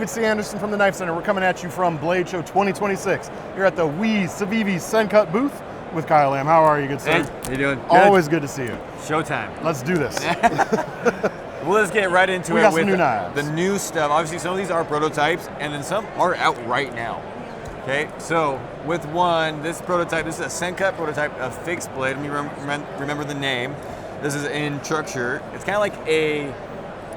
David C. Anderson from the Knife Center. We're coming at you from Blade Show 2026. You're at the CIVIVI Sencut booth with Kyle Lamb. How are you, good sir? Hey, how you doing? Good. Always good to see you. Showtime. Let's do this. Well, let's get right into it. We got some with new knives. The new stuff. Obviously, some of these are prototypes, and then some are out right now. Okay, so with one, this prototype, this is a Sencut prototype, a fixed blade. Let me remember the name. This is in truck shirt. It's kind of like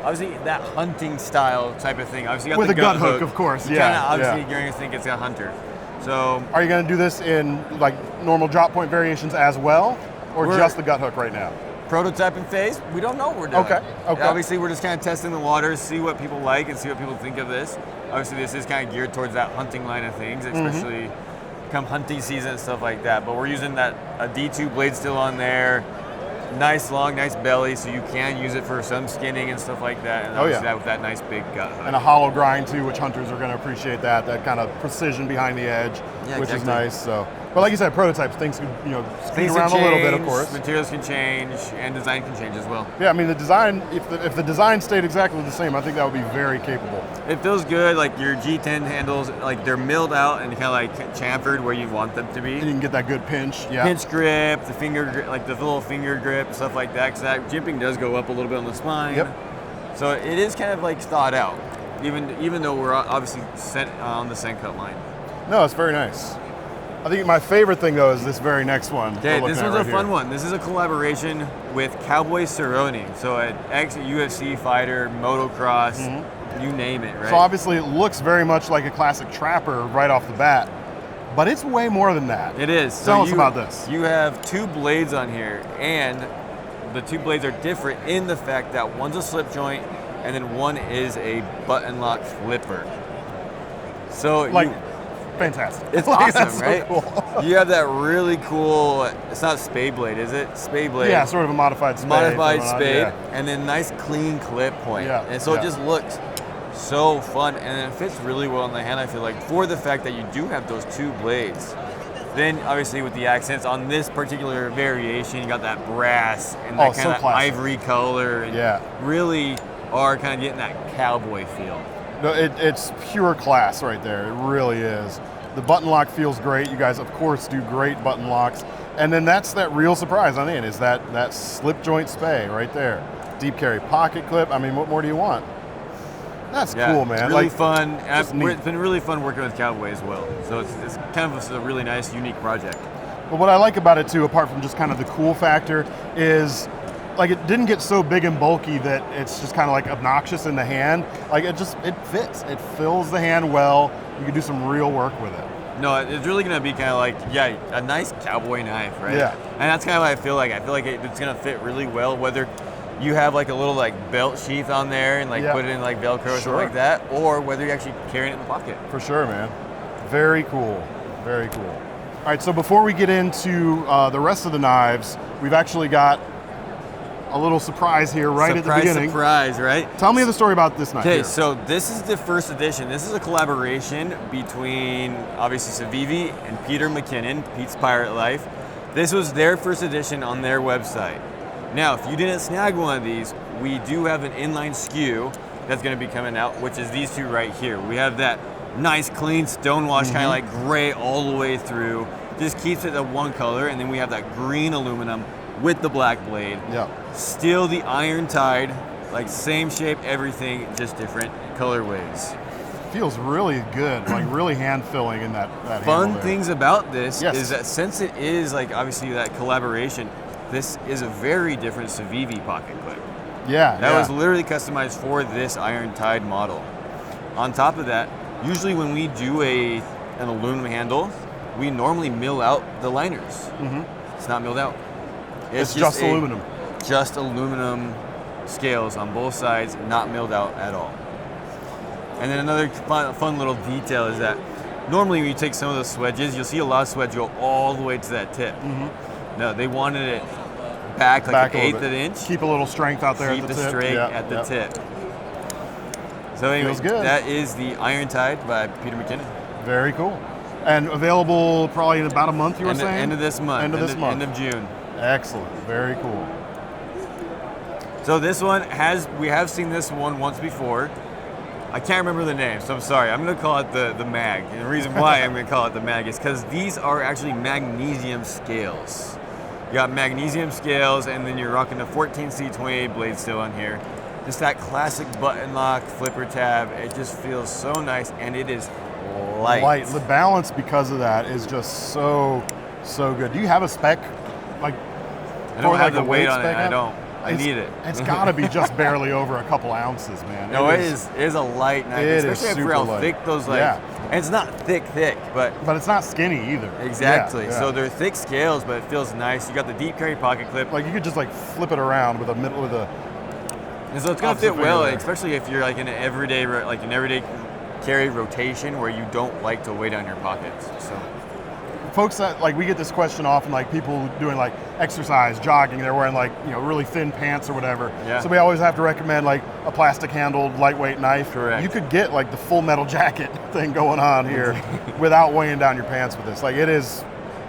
obviously that hunting style type of thing. Obviously, you got with the a gut hook, of course. You Yeah. obviously, you're going to think it's a hunter. So, are you going to do this in like normal drop point variations as well, or just the gut hook right now? Prototyping phase, we don't know what we're doing. Okay. Obviously, we're just kind of testing the waters, see what people like and see what people think of this. Obviously, this is kind of geared towards that hunting line of things, especially come hunting season and stuff like that. But we're using a D2 blade still on there. Nice long, nice belly, so you can use it for some skinning and stuff like that. And obviously that with that nice big gut hook. And a hollow grind too, which hunters are going to appreciate that kind of precision behind the edge, which is nice. So, but like you said, prototypes, things can speed around a little bit, of course. Materials can change, and design can change as well. Yeah, I mean the design. If the design stayed exactly the same, I think that would be very capable. It feels good. Like your G10 handles, like they're milled out and kind of like chamfered where you want them to be. And you can get that good pinch. Yeah. Pinch grip, the finger grip, like the little finger grip, stuff like that. Because that jimping does go up a little bit on the spine. Yep. So it is kind of like thought out, even though we're obviously set on the Sencut line. No, it's very nice. I think my favorite thing though is this very next one. Okay, this one's a fun one. This is a collaboration with Cowboy Cerrone, so an ex-UFC fighter, motocross, you name it, right? So obviously it looks very much like a classic trapper right off the bat, but it's way more than that. It is. Tell us about this. You have two blades on here, and the two blades are different in the fact that one's a slip joint, and then one is a button lock flipper. So fantastic. It's awesome, so right? Cool. You have that really cool, it's not spade blade, is it? Spade blade. Yeah, sort of a modified spade. And then nice clean clip point. Yeah. And so it just looks so fun, and it fits really well in the hand, I feel like, for the fact that you do have those two blades. Then obviously with the accents on this particular variation, you got that brass and that kind of ivory color, and really are kind of getting that cowboy feel. No, it's pure class right there. It really is. The button lock feels great. You guys, of course, do great button locks. And then that's that real surprise on the end, is that slip joint spay right there. Deep carry pocket clip. I mean, what more do you want? That's cool, man. It's really fun. It's been really fun working with Cowboy as well. So it's kind of a really nice, unique project. But what I like about it too, apart from just kind of the cool factor, is like it didn't get so big and bulky that it's just kind of like obnoxious in the hand. Like it fits. It fills the hand well. You can do some real work with it. No, it's really gonna be kind of like, a nice cowboy knife, right? Yeah. And that's kind of what I feel like. I feel like it's gonna fit really well, whether you have like a little like belt sheath on there and like put it in like Velcro or something like that, or whether you're actually carrying it in the pocket. For sure, man. Very cool. Very cool. All right, so before we get into the rest of the knives, we've actually got a little surprise here at the beginning. Surprise, right? Tell me the story about this knife. Okay, so this is the first edition. This is a collaboration between obviously CIVIVI and Peter McKinnon, Pete's Pirate Life. This was their first edition on their website. Now, if you didn't snag one of these, we do have an inline SKU that's going to be coming out, which is these two right here. We have that nice, clean stonewash, kind of like gray all the way through. Just keeps it at one color, and then we have that green aluminum with the black blade. Yeah. Still the iron tide, like same shape, everything, just different colorways. Feels really good, like really hand filling in that Fun things about this is that since it is like obviously that collaboration, this is a very different CIVIVI pocket clip. Yeah. That was literally customized for this iron tide model. On top of that, usually when we do an aluminum handle, we normally mill out the liners. It's not milled out. It's just aluminum. Just aluminum scales on both sides, not milled out at all. And then another fun little detail is that normally when you take some of those swedges, you'll see a lot of swedge go all the way to that tip. No, they wanted it back like an eighth of an inch. Keep a little strength out there at the tip. Keep the strength at the tip. So anyway, that is the Iron Tide by Peter McKinnon. Very cool. And available probably in about a month, you were saying? End of this month. End of June. Excellent. Very cool. So this one we have seen this one once before. I can't remember the name, so I'm sorry. I'm going to call it the mag. And the reason why I'm going to call it the mag is because these are actually magnesium scales. You got magnesium scales, and then you're rocking the 14C28 blade still on here. Just that classic button lock flipper tab. It just feels so nice, and it is light. The balance because of that is just so good. Do you have a spec? Like, I don't have like the weight on it. spec I out? don't. I need it. It's got to be just barely over a couple ounces, man. No, it is a light knife, it especially is for super how light. thick those and it's not thick, but it's not skinny either. exactly. Yeah, yeah. So they're thick scales, but it feels nice. You got the deep carry pocket clip. Like you could just like flip it around with a And so it's gonna opposite fit well, finger there. especially if you're like in an everyday carry rotation where you don't like to weigh down your pockets. So. Folks that like, we get this question often, like people doing like exercise, jogging, they're wearing like, you know, really thin pants or whatever. Yeah. So we always have to recommend like a plastic handled lightweight knife. Correct. You could get like the full metal jacket thing going on here without weighing down your pants with this. Like it is.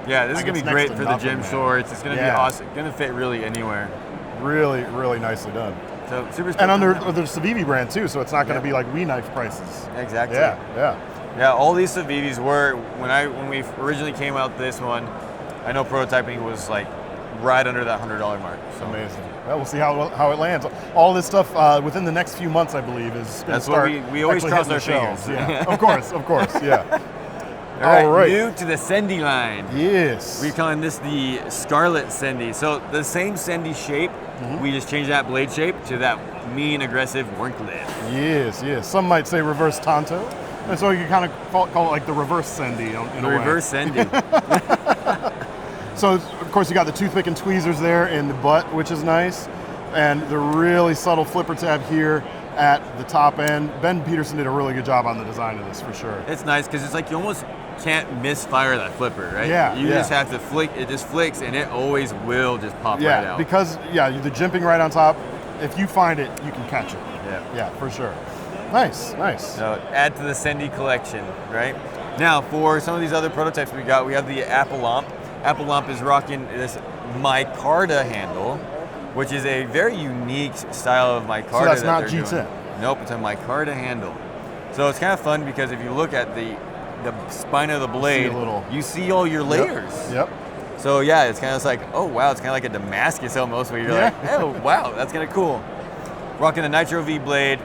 Yeah, this is like, gonna it's be great next for to the nothing, gym man. shorts. It's gonna be Yeah. awesome. It's gonna fit really anywhere. Really, really nicely done. So super. And under the CIVIVI brand too, so it's not going to be like we knife prices. Exactly. Yeah. Yeah, all these CIVIVIs were when we originally came out this one. I know prototyping was like right under that $100 mark. So Amazing. Well, we'll see how it lands. All this stuff within the next few months, I believe, is going to That's start. what we always actually cross hitting our the shelves. fingers. Yeah, of course, yeah. all right, new to the Sendy line. Yes. We're calling this the Scarlet Sendy. So the same Sendy shape, we just changed that blade shape to that mean, aggressive Wurmklip. Yes. Some might say reverse Tonto. And so you kind of call it like the reverse Sendy in a way. Reverse Sendy. So, of course, you got the toothpick and tweezers there in the butt, which is nice. And the really subtle flipper tab here at the top end. Ben Peterson did a really good job on the design of this, for sure. It's nice because it's like you almost can't misfire that flipper, right? Yeah, You yeah. just have to flick. It just flicks, and it always will just pop right out. Because the jimping right on top, if you find it, you can catch it. Yeah, for sure. Nice. So add to the Sendy collection, right? Now, for some of these other prototypes we have the Apple Lamp. Apple Lamp is rocking this micarta handle, which is a very unique style of micarta. So that's not they're G10. doing. Nope, it's a micarta handle. So it's kind of fun because if you look at the spine of the blade, you see all your layers. Yep. So yeah, it's kind of like, oh wow, it's kind of like a Damascus almost, where you're like, oh wow, that's kind of cool. Rocking the Nitro V blade,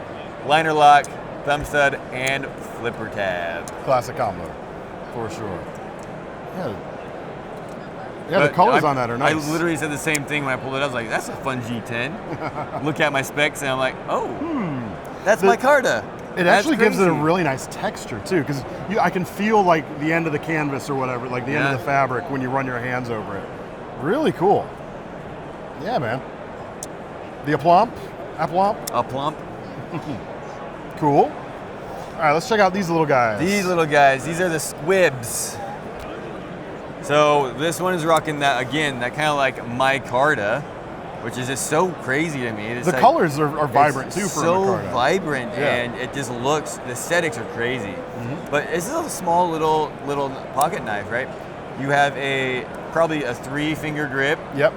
liner lock, thumb stud, and flipper tab. Classic combo, for sure. Yeah, the colors on that are nice. I literally said the same thing when I pulled it up. I was like, that's a fun G10. Look at my specs, and I'm like, oh, that's micarta. It actually gives it a really nice texture too, because I can feel like the end of the canvas or whatever, like the end of the fabric when you run your hands over it. Really cool. Yeah, man. The Apple Lamp. Cool. All right, let's check out these little guys. These are the squibs. So this one is rocking that kind of like micarta, which is just so crazy to me. It's the colors are vibrant too for so micarta. vibrant, and it just looks, the aesthetics are crazy. But this is a small little pocket knife, right? You have probably a 3-finger grip. Yep,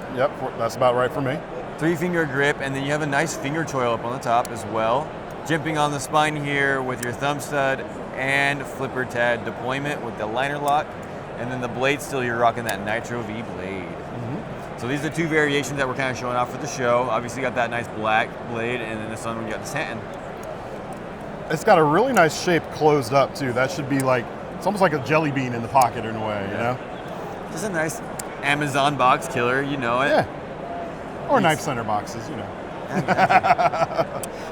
that's about right for me. 3-finger grip, and then you have a nice finger choil up on the top as well. Jimping on the spine here with your thumb stud and flipper tab deployment with the liner lock. And then the blade still, you're rocking that Nitro V blade. So these are 2 variations that we're kind of showing off for the show. Obviously you got that nice black blade, and then this one we got the satin. It's got a really nice shape closed up too. That should be like, it's almost like a jelly bean in the pocket in a way, you know? Just a nice Amazon box killer, you know it. Yeah. Or KnifeCenter boxes, you know.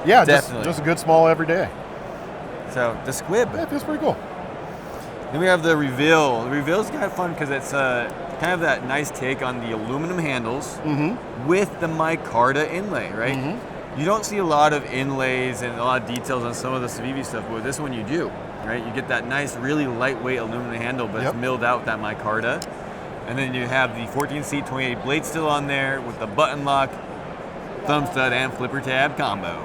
Definitely. just a good small everyday. So the squib. Yeah, it feels pretty cool. Then we have the reveal. The reveal is kind of fun because it's kind of that nice take on the aluminum handles with the micarta inlay, right? You don't see a lot of inlays and a lot of details on some of the CIVIVI stuff, but with this one you do, right? You get that nice, really lightweight aluminum handle, but it's milled out with that micarta. And then you have the 14C28 blade still on there with the button lock, thumb stud, and flipper tab combo.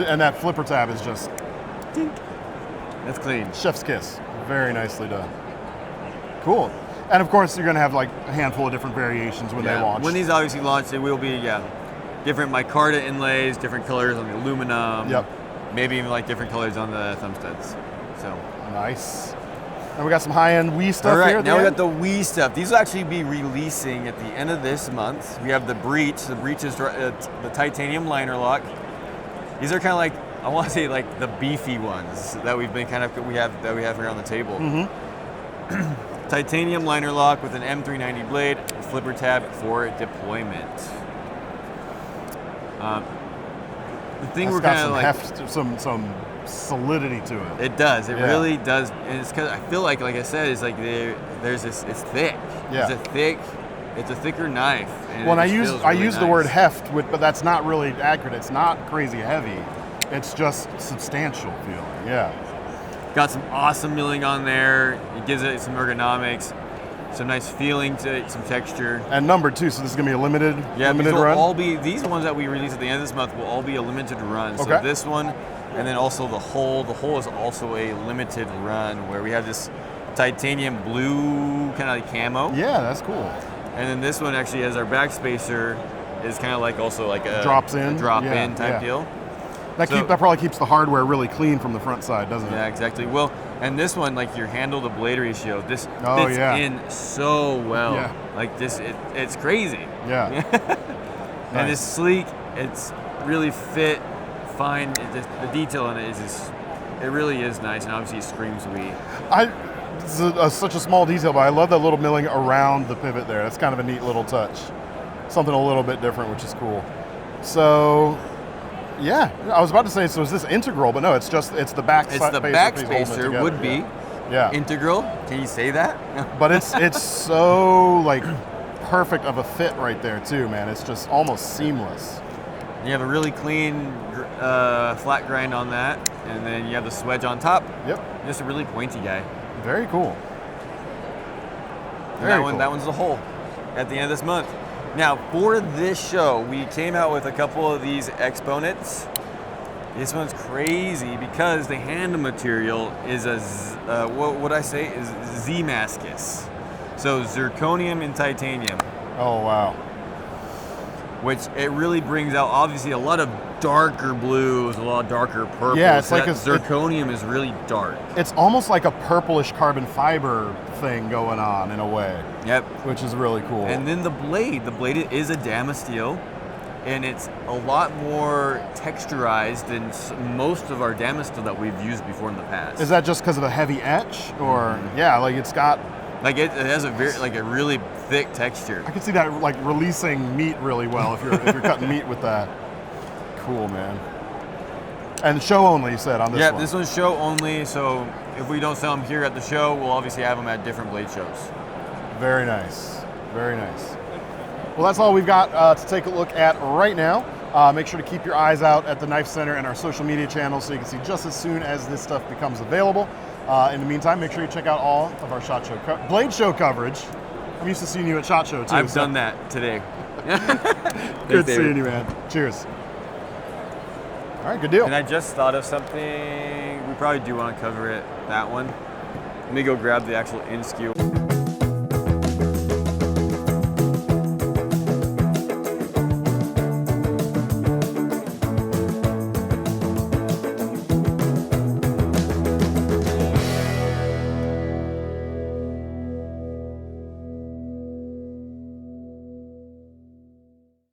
And that flipper tab is just... Tink. That's clean. Chef's kiss. Very nicely done. Cool. And of course, you're going to have like a handful of different variations when they launch. When these obviously launch, it will be different micarta inlays, different colors on the aluminum. Yep. maybe even like different colors on the thumb studs. So nice. And we got some high-end Wii stuff all right, here. now we got the Wii stuff. These will actually be releasing at the end of this month. We have the Breach. The Breach is the titanium liner lock. These are kind of like, I want to say like the beefy ones that we have here on the table. Titanium liner lock with an M390 blade, flipper tab for deployment. The thing we're kind of like heft, some solidity to it. It does. It really does, and it's because I feel like I said, it's like there's this. It's thick. Yeah. It's a thicker knife. And Well, it I just use feels I really use the nice. word heft, but that's not really accurate. It's not crazy heavy. It's just substantial feeling. Yeah. Got some awesome milling on there. It gives it some ergonomics, some nice feeling to it, some texture. And number 2, so this is gonna be a limited These will run. all be, these ones that we release at the end of this month will all be a limited run. So Okay. this one, and then also the hole. The hole is also a limited run where we have this titanium blue kind of like camo. Yeah, that's cool. And then this one actually has our back spacer is kind of like also like a Drops in. a drop Yeah, in type yeah. deal. That probably keeps the hardware really clean from the front side, doesn't it? Yeah, exactly. Well, and this one, like your handle to blade ratio, this Oh, fits yeah. in so well. Yeah. Like this, it's crazy. Yeah. And Nice. it's sleek. It's really fit, fine. The detail in it is just, it really is nice, and obviously it screams Wii. It's such a small detail, but I love that little milling around the pivot there. That's kind of a neat little touch. Something a little bit different, which is cool. So, yeah, I was about to say, so is this integral? But no, it's the back. It's the back spacer would be integral. Can you say that? But it's so like perfect of a fit right there too, man. It's just almost seamless. You have a really clean flat grind on that, and then you have the swedge on top. Yep. Just a really pointy guy. Very cool. That one's the hole at the end of this month. Now, for this show, we came out with a couple of these exponents. This one's crazy because the handle material is is Z-Mascus. So zirconium and titanium, Oh wow. which it really brings out obviously a lot of darker blues, a lot of darker purples. Yeah, it's like zirconium is really dark. It's almost like a purplish carbon fiber thing going on in a way, Yep. which is really cool. And then the blade is a Damasteel, and it's a lot more texturized than most of our Damasteel that we've used before in the past. Is that just because of the heavy etch, or yeah, like it's got? Like it has a really thick texture. I can see that like releasing meat really well if you're cutting meat with that. Cool, man. And show only, you said on this one. Yeah, this one's show only. So if we don't sell them here at the show, we'll obviously have them at different blade shows. Very nice. Very nice. Well, that's all we've got to take a look at right now. Make sure to keep your eyes out at the Knife Center and our social media channels so you can see just as soon as this stuff becomes available. In the meantime, make sure you check out all of our SHOT Show Blade Show coverage. I'm used to seeing you at SHOT Show too. I've done that today. Good seeing you, man. Cheers. All right, good deal. And I just thought of something. We probably do want to cover it, that one. Let me go grab the actual in skew.